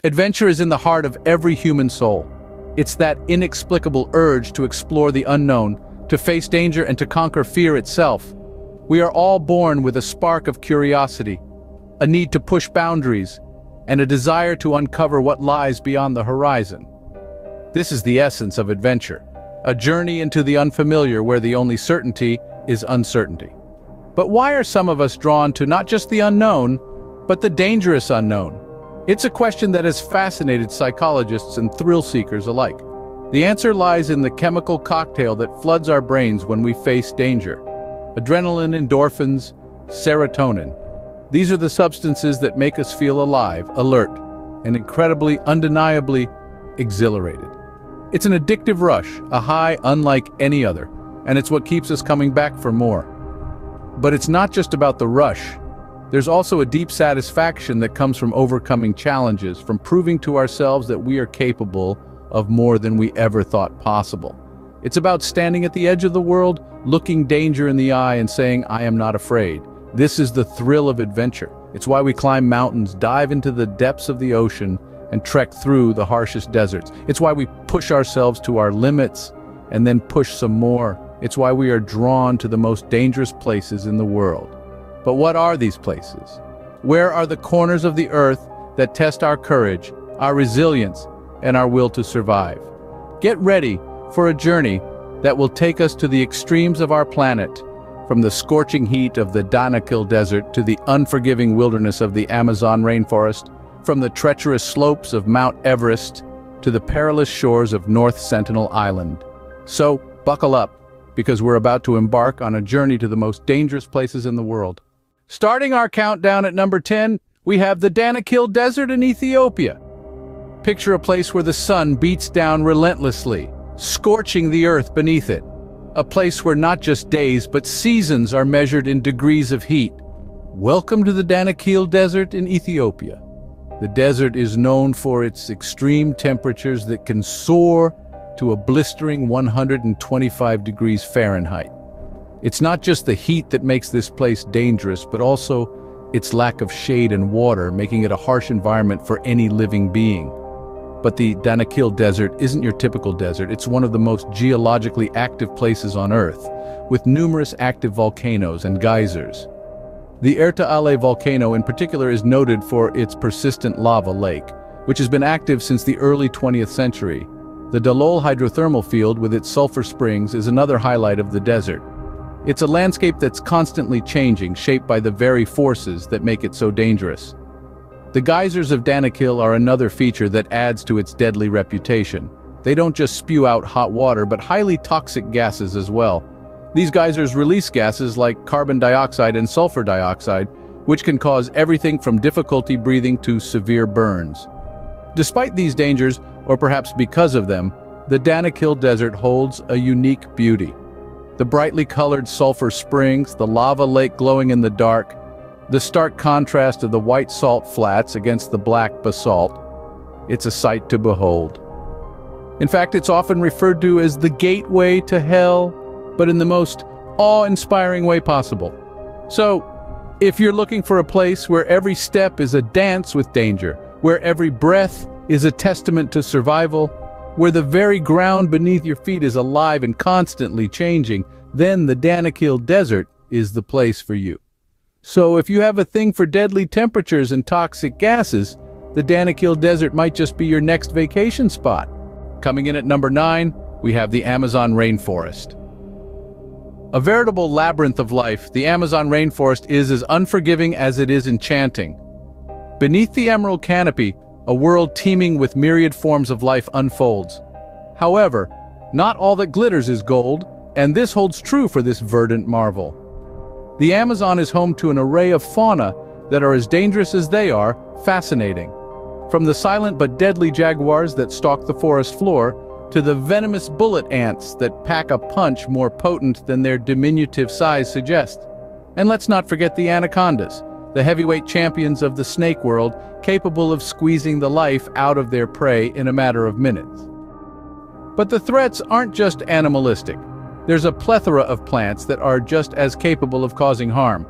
Adventure is in the heart of every human soul. It's that inexplicable urge to explore the unknown, to face danger and to conquer fear itself. We are all born with a spark of curiosity, a need to push boundaries, and a desire to uncover what lies beyond the horizon. This is the essence of adventure, a journey into the unfamiliar where the only certainty is uncertainty. But why are some of us drawn to not just the unknown, but the dangerous unknown? It's a question that has fascinated psychologists and thrill-seekers alike. The answer lies in the chemical cocktail that floods our brains when we face danger. Adrenaline, endorphins, serotonin. These are the substances that make us feel alive, alert, and incredibly, undeniably exhilarated. It's an addictive rush, a high unlike any other, and it's what keeps us coming back for more. But it's not just about the rush. There's also a deep satisfaction that comes from overcoming challenges, from proving to ourselves that we are capable of more than we ever thought possible. It's about standing at the edge of the world, looking danger in the eye and saying, "I am not afraid." This is the thrill of adventure. It's why we climb mountains, dive into the depths of the ocean, and trek through the harshest deserts. It's why we push ourselves to our limits and then push some more. It's why we are drawn to the most dangerous places in the world. But what are these places? Where are the corners of the earth that test our courage, our resilience, and our will to survive? Get ready for a journey that will take us to the extremes of our planet, from the scorching heat of the Danakil desert to the unforgiving wilderness of the Amazon rainforest, from the treacherous slopes of Mount Everest to the perilous shores of North Sentinel Island. So, buckle up, because we're about to embark on a journey to the most dangerous places in the world. Starting our countdown at number 10, we have the Danakil Desert in Ethiopia. Picture a place where the sun beats down relentlessly, scorching the earth beneath it. A place where not just days, but seasons are measured in degrees of heat. Welcome to the Danakil Desert in Ethiopia. The desert is known for its extreme temperatures that can soar to a blistering 125 degrees Fahrenheit. It's not just the heat that makes this place dangerous, but also its lack of shade and water, making it a harsh environment for any living being. But the Danakil Desert isn't your typical desert. It's one of the most geologically active places on Earth, with numerous active volcanoes and geysers. The Erta volcano in particular is noted for its persistent lava lake, which has been active since the early 20th century. The Dalol hydrothermal field with its sulfur springs is another highlight of the desert. It's a landscape that's constantly changing, shaped by the very forces that make it so dangerous. The geysers of Danakil are another feature that adds to its deadly reputation. They don't just spew out hot water, but highly toxic gases as well. These geysers release gases like carbon dioxide and sulfur dioxide, which can cause everything from difficulty breathing to severe burns. Despite these dangers, or perhaps because of them, the Danakil Desert holds a unique beauty. The brightly colored sulfur springs, the lava lake glowing in the dark, the stark contrast of the white salt flats against the black basalt. It's a sight to behold. In fact, it's often referred to as the gateway to hell, but in the most awe-inspiring way possible. So, if you're looking for a place where every step is a dance with danger, where every breath is a testament to survival, where the very ground beneath your feet is alive and constantly changing, then the Danakil Desert is the place for you. So if you have a thing for deadly temperatures and toxic gases, the Danakil Desert might just be your next vacation spot. Coming in at number 9, we have the Amazon rainforest. A veritable labyrinth of life, the Amazon rainforest is as unforgiving as it is enchanting. Beneath the emerald canopy, a world teeming with myriad forms of life unfolds. However, not all that glitters is gold, and this holds true for this verdant marvel. The Amazon is home to an array of fauna that are as dangerous as they are fascinating. From the silent but deadly jaguars that stalk the forest floor, to the venomous bullet ants that pack a punch more potent than their diminutive size suggests. And let's not forget the anacondas, the heavyweight champions of the snake world, capable of squeezing the life out of their prey in a matter of minutes. But the threats aren't just animalistic. There's a plethora of plants that are just as capable of causing harm.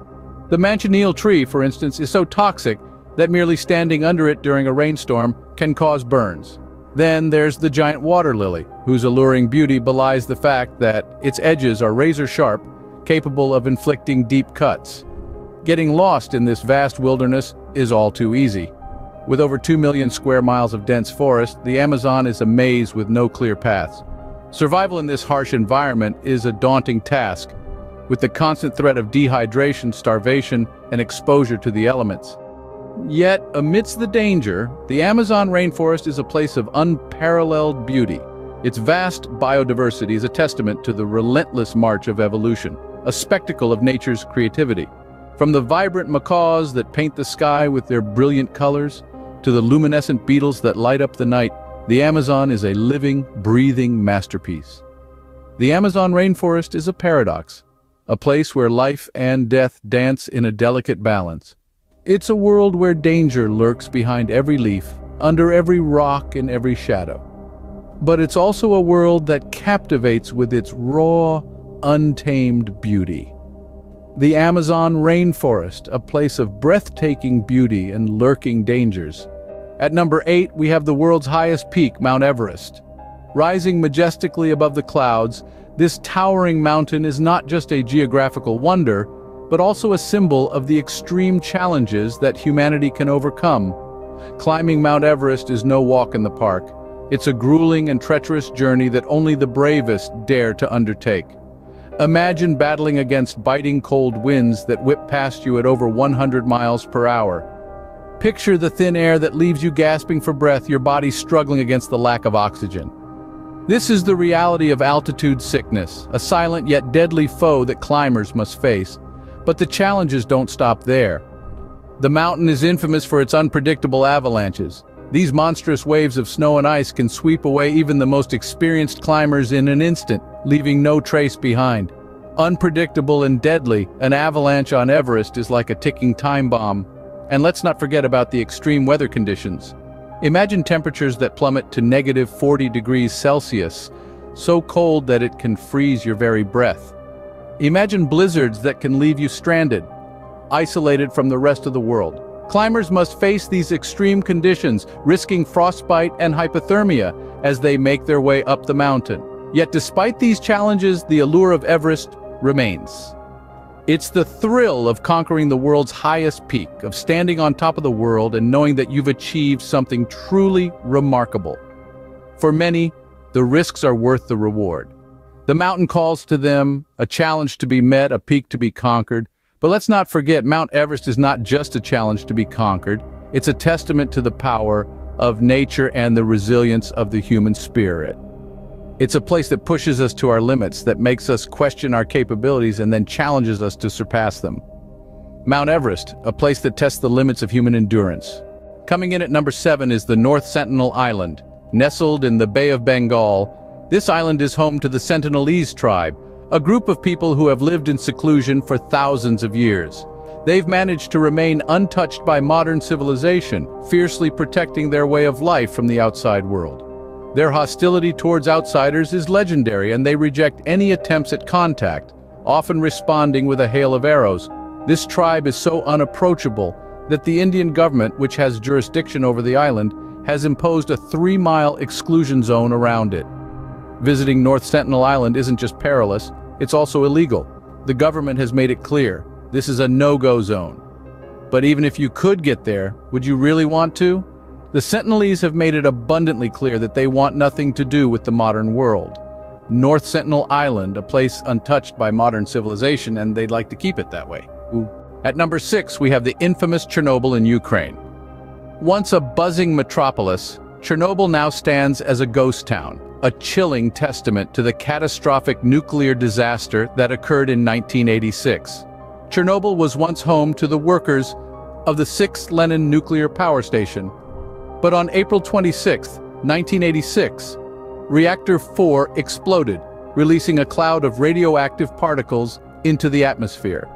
The manchineel tree, for instance, is so toxic that merely standing under it during a rainstorm can cause burns. Then there's the giant water lily, whose alluring beauty belies the fact that its edges are razor-sharp, capable of inflicting deep cuts. Getting lost in this vast wilderness is all too easy. With over 2 million square miles of dense forest, the Amazon is a maze with no clear paths. Survival in this harsh environment is a daunting task, with the constant threat of dehydration, starvation, and exposure to the elements. Yet, amidst the danger, the Amazon rainforest is a place of unparalleled beauty. Its vast biodiversity is a testament to the relentless march of evolution, a spectacle of nature's creativity. From the vibrant macaws that paint the sky with their brilliant colors, to the luminescent beetles that light up the night, the Amazon is a living, breathing masterpiece. The Amazon rainforest is a paradox, a place where life and death dance in a delicate balance. It's a world where danger lurks behind every leaf, under every rock and every shadow. But it's also a world that captivates with its raw, untamed beauty. The Amazon rainforest, a place of breathtaking beauty and lurking dangers. At number 8, we have the world's highest peak, Mount Everest. Rising majestically above the clouds, this towering mountain is not just a geographical wonder, but also a symbol of the extreme challenges that humanity can overcome. Climbing Mount Everest is no walk in the park. It's a grueling and treacherous journey that only the bravest dare to undertake. Imagine battling against biting cold winds that whip past you at over 100 miles per hour. Picture the thin air that leaves you gasping for breath, your body struggling against the lack of oxygen. This is the reality of altitude sickness, a silent yet deadly foe that climbers must face. But the challenges don't stop there. The mountain is infamous for its unpredictable avalanches. These monstrous waves of snow and ice can sweep away even the most experienced climbers in an instant, leaving no trace behind. Unpredictable and deadly, an avalanche on Everest is like a ticking time bomb. And let's not forget about the extreme weather conditions. Imagine temperatures that plummet to negative 40 degrees Celsius, so cold that it can freeze your very breath. Imagine blizzards that can leave you stranded, isolated from the rest of the world. Climbers must face these extreme conditions, risking frostbite and hypothermia as they make their way up the mountain. Yet despite these challenges, the allure of Everest remains. It's the thrill of conquering the world's highest peak, of standing on top of the world and knowing that you've achieved something truly remarkable. For many, the risks are worth the reward. The mountain calls to them, a challenge to be met, a peak to be conquered. But let's not forget, Mount Everest is not just a challenge to be conquered. It's a testament to the power of nature and the resilience of the human spirit. It's a place that pushes us to our limits, that makes us question our capabilities and then challenges us to surpass them. Mount Everest, a place that tests the limits of human endurance. Coming in at number 7 is the North Sentinel Island. Nestled in the Bay of Bengal, this island is home to the Sentinelese tribe, a group of people who have lived in seclusion for thousands of years. They've managed to remain untouched by modern civilization, fiercely protecting their way of life from the outside world. Their hostility towards outsiders is legendary, and they reject any attempts at contact, often responding with a hail of arrows. This tribe is so unapproachable that the Indian government, which has jurisdiction over the island, has imposed a 3-mile exclusion zone around it. Visiting North Sentinel Island isn't just perilous, it's also illegal. The government has made it clear, this is a no-go zone. But even if you could get there, would you really want to? The Sentinelese have made it abundantly clear that they want nothing to do with the modern world. North Sentinel Island, a place untouched by modern civilization, and they'd like to keep it that way. At number 6, we have the infamous Chernobyl in Ukraine. Once a buzzing metropolis, Chernobyl now stands as a ghost town, a chilling testament to the catastrophic nuclear disaster that occurred in 1986. Chernobyl was once home to the workers of the 6th Lenin nuclear power station. But on April 26, 1986, Reactor 4 exploded, releasing a cloud of radioactive particles into the atmosphere.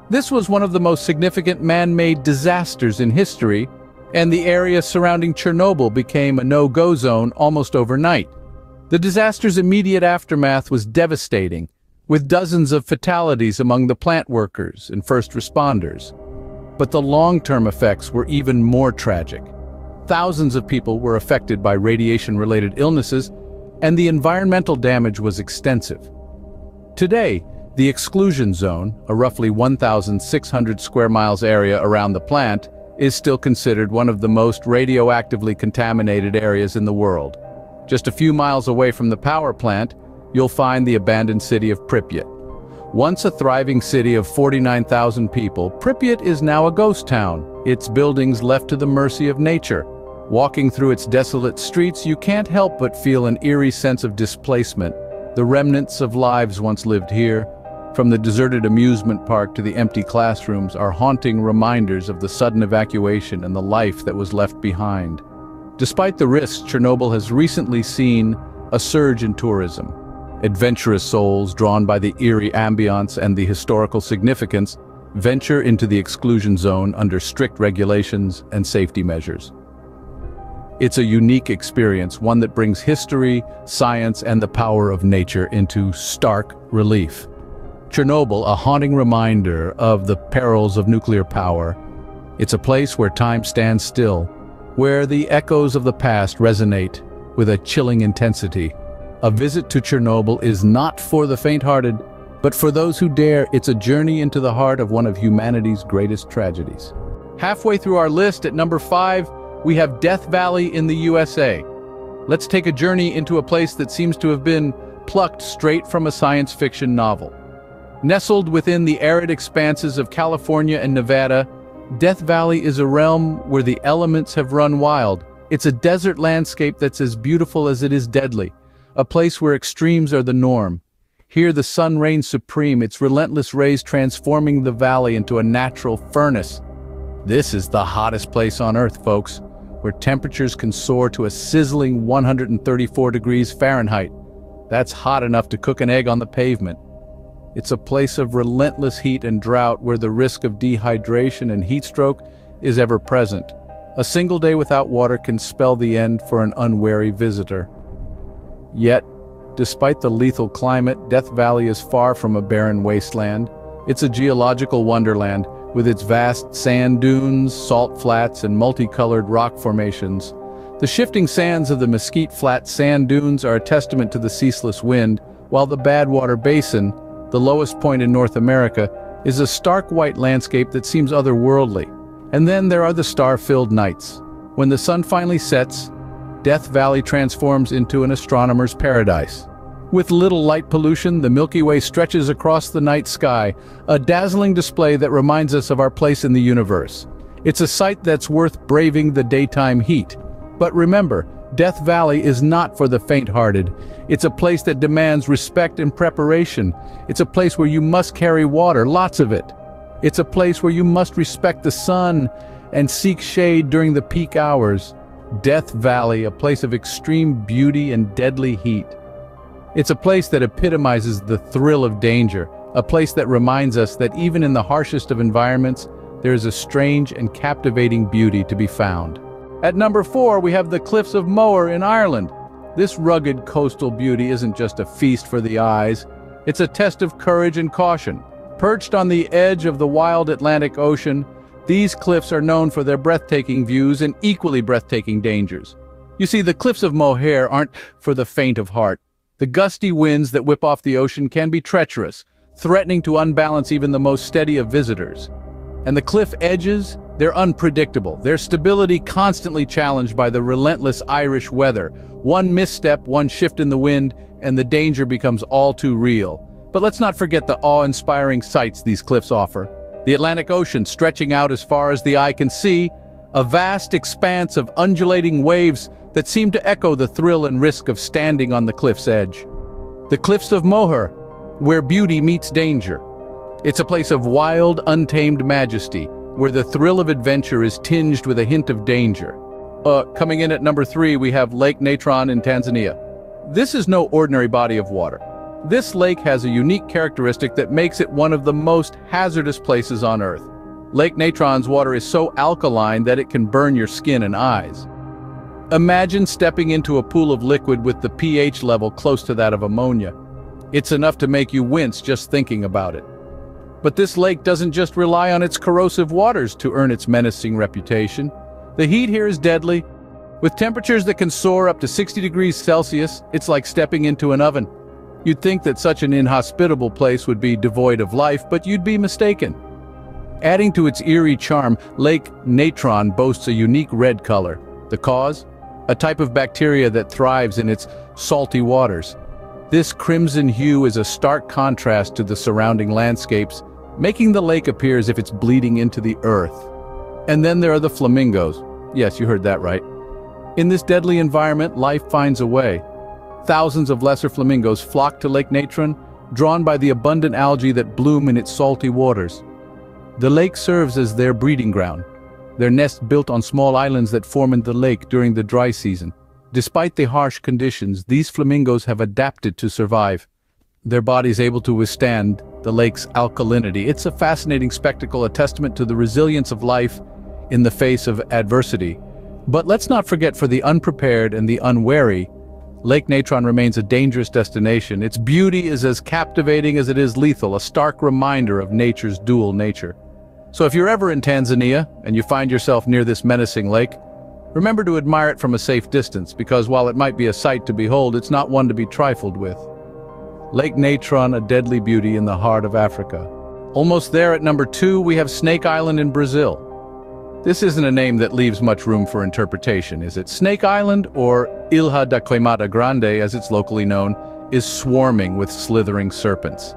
This was one of the most significant man-made disasters in history, and the area surrounding Chernobyl became a no-go zone almost overnight. The disaster's immediate aftermath was devastating, with dozens of fatalities among the plant workers and first responders. But the long-term effects were even more tragic. Thousands of people were affected by radiation-related illnesses, and the environmental damage was extensive. Today, the exclusion zone, a roughly 1,600 square miles area around the plant, is still considered one of the most radioactively contaminated areas in the world. Just a few miles away from the power plant, you'll find the abandoned city of Pripyat. Once a thriving city of 49,000 people, Pripyat is now a ghost town, its buildings left to the mercy of nature. Walking through its desolate streets, you can't help but feel an eerie sense of displacement. The remnants of lives once lived here, from the deserted amusement park to the empty classrooms, are haunting reminders of the sudden evacuation and the life that was left behind. Despite the risks, Chernobyl has recently seen a surge in tourism. Adventurous souls, drawn by the eerie ambiance and the historical significance, venture into the exclusion zone under strict regulations and safety measures. It's a unique experience, one that brings history, science, and the power of nature into stark relief. Chernobyl, a haunting reminder of the perils of nuclear power. It's a place where time stands still, where the echoes of the past resonate with a chilling intensity. A visit to Chernobyl is not for the faint-hearted, but for those who dare. It's a journey into the heart of one of humanity's greatest tragedies. Halfway through our list, at number 5, we have Death Valley in the USA. Let's take a journey into a place that seems to have been plucked straight from a science fiction novel. Nestled within the arid expanses of California and Nevada, Death Valley is a realm where the elements have run wild. It's a desert landscape that's as beautiful as it is deadly, a place where extremes are the norm. Here the sun reigns supreme, its relentless rays transforming the valley into a natural furnace. This is the hottest place on Earth, folks, where temperatures can soar to a sizzling 134 degrees Fahrenheit. That's hot enough to cook an egg on the pavement. It's a place of relentless heat and drought where the risk of dehydration and heat stroke is ever present. A single day without water can spell the end for an unwary visitor. Yet, despite the lethal climate, Death Valley is far from a barren wasteland. It's a geological wonderland, with its vast sand dunes, salt flats, and multicolored rock formations. The shifting sands of the Mesquite Flat sand dunes are a testament to the ceaseless wind, while the Badwater Basin, the lowest point in North America, is a stark white landscape that seems otherworldly. And then there are the star-filled nights. When the sun finally sets, Death Valley transforms into an astronomer's paradise. With little light pollution, the Milky Way stretches across the night sky, a dazzling display that reminds us of our place in the universe. It's a sight that's worth braving the daytime heat. But remember, Death Valley is not for the faint-hearted. It's a place that demands respect and preparation. It's a place where you must carry water, lots of it. It's a place where you must respect the sun and seek shade during the peak hours. Death Valley, a place of extreme beauty and deadly heat. It's a place that epitomizes the thrill of danger, a place that reminds us that even in the harshest of environments, there is a strange and captivating beauty to be found. At number 4, we have the Cliffs of Moher in Ireland. This rugged coastal beauty isn't just a feast for the eyes, it's a test of courage and caution. Perched on the edge of the wild Atlantic Ocean, these cliffs are known for their breathtaking views and equally breathtaking dangers. You see, the Cliffs of Moher aren't for the faint of heart. The gusty winds that whip off the ocean can be treacherous, threatening to unbalance even the most steady of visitors. And the cliff edges, they're unpredictable, their stability constantly challenged by the relentless Irish weather. One misstep, one shift in the wind, and the danger becomes all too real. But let's not forget the awe-inspiring sights these cliffs offer. The Atlantic Ocean stretching out as far as the eye can see, a vast expanse of undulating waves that seem to echo the thrill and risk of standing on the cliff's edge. The Cliffs of Moher, where beauty meets danger. It's a place of wild, untamed majesty, where the thrill of adventure is tinged with a hint of danger. Coming in at number 3, we have Lake Natron in Tanzania. This is no ordinary body of water. This lake has a unique characteristic that makes it one of the most hazardous places on Earth. Lake Natron's water is so alkaline that it can burn your skin and eyes. Imagine stepping into a pool of liquid with the pH level close to that of ammonia. It's enough to make you wince just thinking about it. But this lake doesn't just rely on its corrosive waters to earn its menacing reputation. The heat here is deadly. With temperatures that can soar up to 60 degrees Celsius, it's like stepping into an oven. You'd think that such an inhospitable place would be devoid of life, but you'd be mistaken. Adding to its eerie charm, Lake Natron boasts a unique red color. The cause? A type of bacteria that thrives in its salty waters. This crimson hue is a stark contrast to the surrounding landscapes, making the lake appear as if it's bleeding into the earth. And then there are the flamingos. Yes, you heard that right. In this deadly environment, life finds a way. Thousands of lesser flamingos flock to Lake Natron, drawn by the abundant algae that bloom in its salty waters. The lake serves as their breeding ground, their nests built on small islands that form in the lake during the dry season. Despite the harsh conditions, these flamingos have adapted to survive, their bodies able to withstand the lake's alkalinity. It's a fascinating spectacle, a testament to the resilience of life in the face of adversity. But let's not forget, for the unprepared and the unwary, Lake Natron remains a dangerous destination. Its beauty is as captivating as it is lethal, a stark reminder of nature's dual nature. So if you're ever in Tanzania and you find yourself near this menacing lake, remember to admire it from a safe distance, because while it might be a sight to behold, it's not one to be trifled with. Lake Natron, a deadly beauty in the heart of Africa. Almost there at number 2, we have Snake Island in Brazil. This isn't a name that leaves much room for interpretation. Is it Snake Island, or Ilha da Queimada Grande, as it's locally known, is swarming with slithering serpents?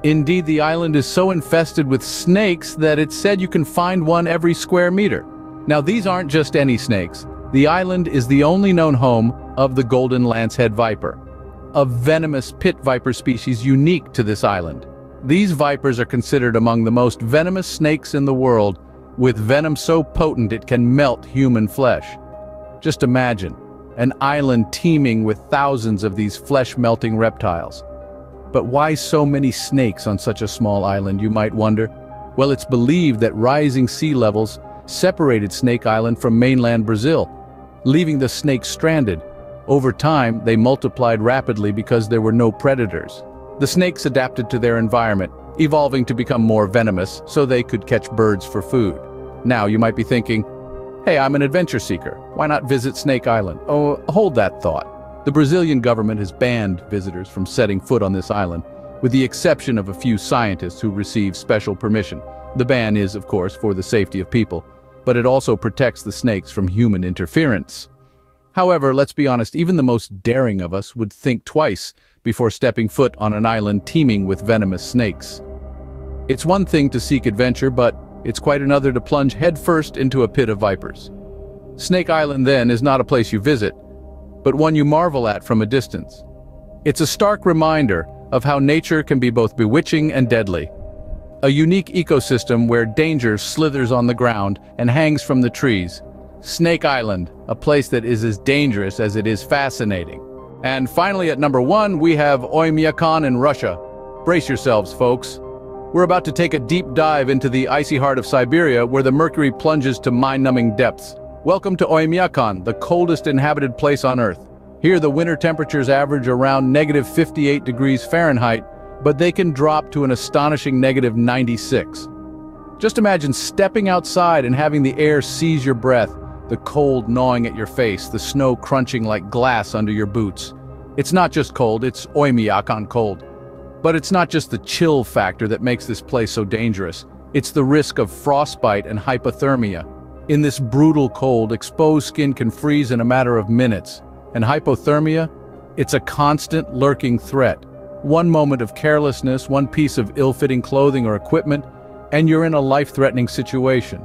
Indeed, the island is so infested with snakes that it's said you can find one every square meter. Now, these aren't just any snakes. The island is the only known home of the golden lancehead viper, a venomous pit viper species unique to this island. These vipers are considered among the most venomous snakes in the world, with venom so potent it can melt human flesh. Just imagine, an island teeming with thousands of these flesh-melting reptiles. But why so many snakes on such a small island, you might wonder? Well, it's believed that rising sea levels separated Snake Island from mainland Brazil, leaving the snakes stranded. Over time, they multiplied rapidly because there were no predators. The snakes adapted to their environment, evolving to become more venomous so they could catch birds for food. Now, you might be thinking, hey, I'm an adventure seeker. Why not visit Snake Island? Oh, hold that thought. The Brazilian government has banned visitors from setting foot on this island, with the exception of a few scientists who receive special permission. The ban is, of course, for the safety of people, but it also protects the snakes from human interference. However, let's be honest, even the most daring of us would think twice before stepping foot on an island teeming with venomous snakes. It's one thing to seek adventure, but it's quite another to plunge headfirst into a pit of vipers. Snake Island, then, is not a place you visit, but one you marvel at from a distance. It's a stark reminder of how nature can be both bewitching and deadly. A unique ecosystem where danger slithers on the ground and hangs from the trees. Snake Island, a place that is as dangerous as it is fascinating. And finally, at number 1, we have Oymyakon in Russia. Brace yourselves, folks. We're about to take a deep dive into the icy heart of Siberia, where the mercury plunges to mind-numbing depths. Welcome to Oymyakon, the coldest inhabited place on Earth. Here, the winter temperatures average around -58 degrees Fahrenheit, but they can drop to an astonishing -96. Just imagine stepping outside and having the air seize your breath, the cold gnawing at your face, the snow crunching like glass under your boots. It's not just cold, it's Oymyakon cold. But it's not just the chill factor that makes this place so dangerous. It's the risk of frostbite and hypothermia. In this brutal cold, exposed skin can freeze in a matter of minutes. And hypothermia? It's a constant, lurking threat. One moment of carelessness, one piece of ill-fitting clothing or equipment, and you're in a life-threatening situation.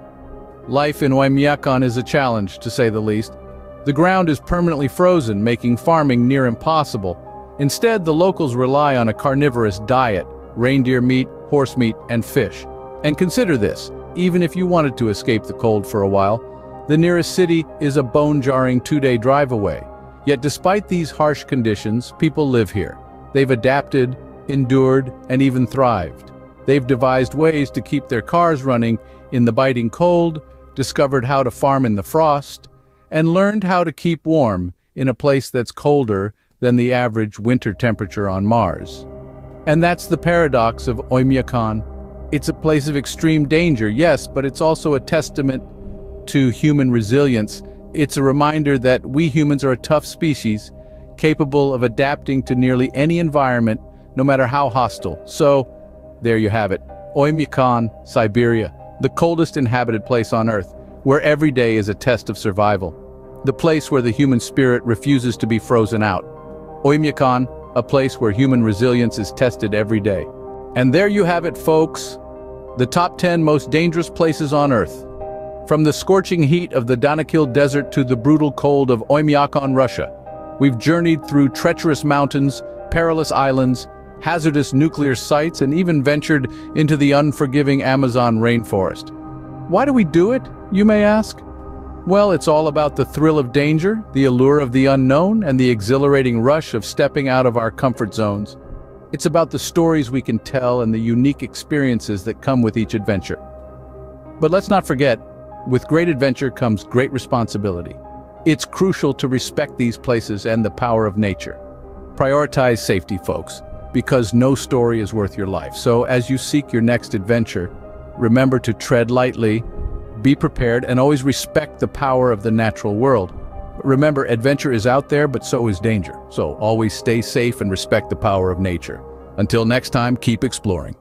Life in Oymyakon is a challenge, to say the least. The ground is permanently frozen, making farming near impossible. Instead, the locals rely on a carnivorous diet: reindeer meat, horse meat, and fish. And consider this, even if you wanted to escape the cold for a while, the nearest city is a bone-jarring 2-day drive away. Yet despite these harsh conditions, people live here. They've adapted, endured, and even thrived. They've devised ways to keep their cars running in the biting cold, discovered how to farm in the frost, and learned how to keep warm in a place that's colder than the average winter temperature on Mars. And that's the paradox of Oymyakon. It's a place of extreme danger, yes, but it's also a testament to human resilience. It's a reminder that we humans are a tough species, capable of adapting to nearly any environment, no matter how hostile. So, there you have it. Oymyakon, Siberia, the coldest inhabited place on Earth, where every day is a test of survival. The place where the human spirit refuses to be frozen out. Oymyakon, a place where human resilience is tested every day. And there you have it, folks. The top 10 most dangerous places on Earth. From the scorching heat of the Danakil desert to the brutal cold of Oymyakon, Russia, we've journeyed through treacherous mountains, perilous islands, hazardous nuclear sites, and even ventured into the unforgiving Amazon rainforest. Why do we do it, you may ask? Well, it's all about the thrill of danger, the allure of the unknown, and the exhilarating rush of stepping out of our comfort zones. It's about the stories we can tell and the unique experiences that come with each adventure. But let's not forget, with great adventure comes great responsibility. It's crucial to respect these places and the power of nature. Prioritize safety, folks, because no story is worth your life. So as you seek your next adventure, remember to tread lightly, be prepared, and always respect the power of the natural world. Remember, adventure is out there, but so is danger. So always stay safe and respect the power of nature. Until next time, keep exploring.